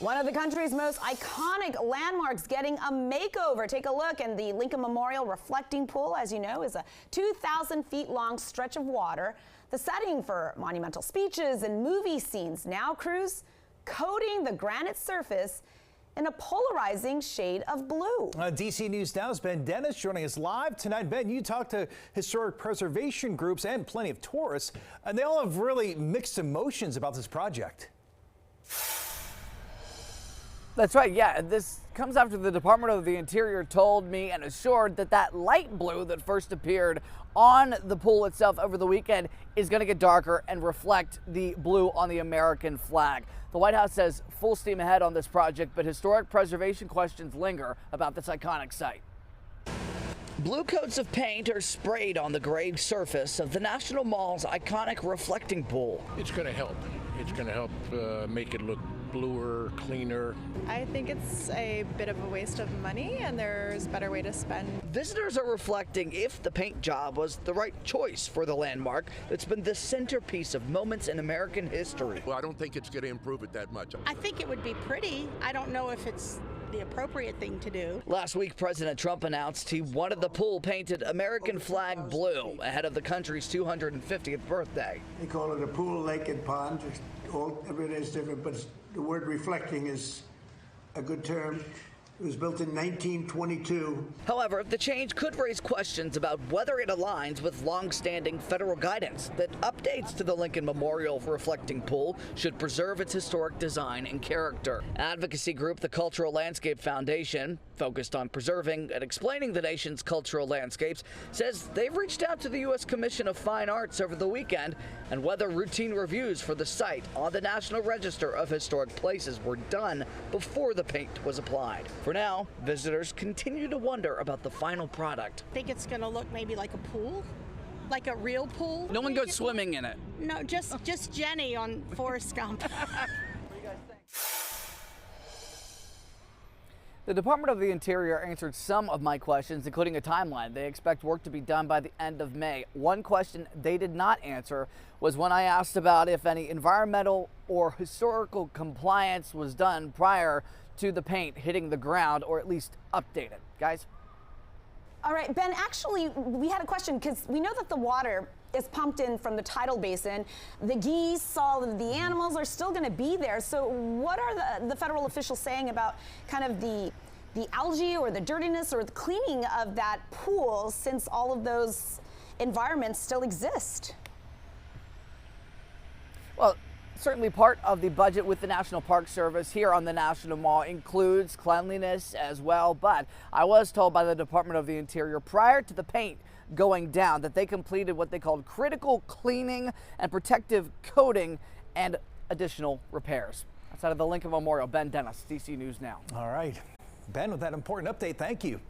One of the country's most iconic landmarks getting a makeover. Take a look, and the Lincoln Memorial Reflecting Pool, as you know, is a 2,000 feet long stretch of water. The setting for monumental speeches and movie scenes. Now, crews coating the granite surface in a polarizing shade of blue. DC News Now's Ben Dennis joining us live tonight. Ben, you talked to historic preservation groups and plenty of tourists, and they all have really mixed emotions about this project. That's right, yeah. This comes after the Department of the Interior told me and assured that that light blue that first appeared on the pool itself over the weekend is going to get darker and reflect the blue on the American flag. The White House says full steam ahead on this project, but historic preservation questions linger about this iconic site. Blue coats of paint are sprayed on the gray surface of the National Mall's iconic reflecting pool. It's going to help. It's going to help make it look bluer, cleaner. I think it's a bit of a waste of money, and there's a better way to spend. Visitors are reflecting if the paint job was the right choice for the landmark that's been the centerpiece of moments in American history. Well, I don't think it's going to improve it that much. I think it would be pretty. I don't know if it's the appropriate thing to do. Last week, President Trump announced he wanted the pool painted American flag blue ahead of the country's 250th birthday. They call it a pool, lake, and pond. Everything is different, but the word reflecting is a good term. It was built in 1922. However, the change could raise questions about whether it aligns with long-standing federal guidance that updates to the Lincoln Memorial Reflecting Pool should preserve its historic design and character. Advocacy group the Cultural Landscape Foundation, focused on preserving and explaining the nation's cultural landscapes, says they've reached out to the U.S. Commission of Fine Arts over the weekend and whether routine reviews for the site on the National Register of Historic Places were done before the paint was applied. For now, visitors continue to wonder about the final product. I think it's going to look maybe like a pool, like a real pool. No one goes swimming in it. No, just Jenny on Forrest Gump. The Department of the Interior answered some of my questions, including a timeline. They expect work to be done by the end of May. One question they did not answer was when I asked about if any environmental or historical compliance was done prior to the paint hitting the ground, or at least updated. Guys? All right, Ben, actually, we had a question because we know that the water is pumped in from the tidal basin. The geese, all of the animals are still going to be there. So what are the federal officials saying about kind of the algae or the dirtiness or the cleaning of that pool, since all of those environments still exist? Well, certainly part of the budget with the National Park Service here on the National Mall includes cleanliness as well. But I was told by the Department of the Interior prior to the paint going down that they completed what they called critical cleaning and protective coating and additional repairs. Outside of the Lincoln Memorial, Ben Dennis, DC News Now. All right. Ben, with that important update, thank you.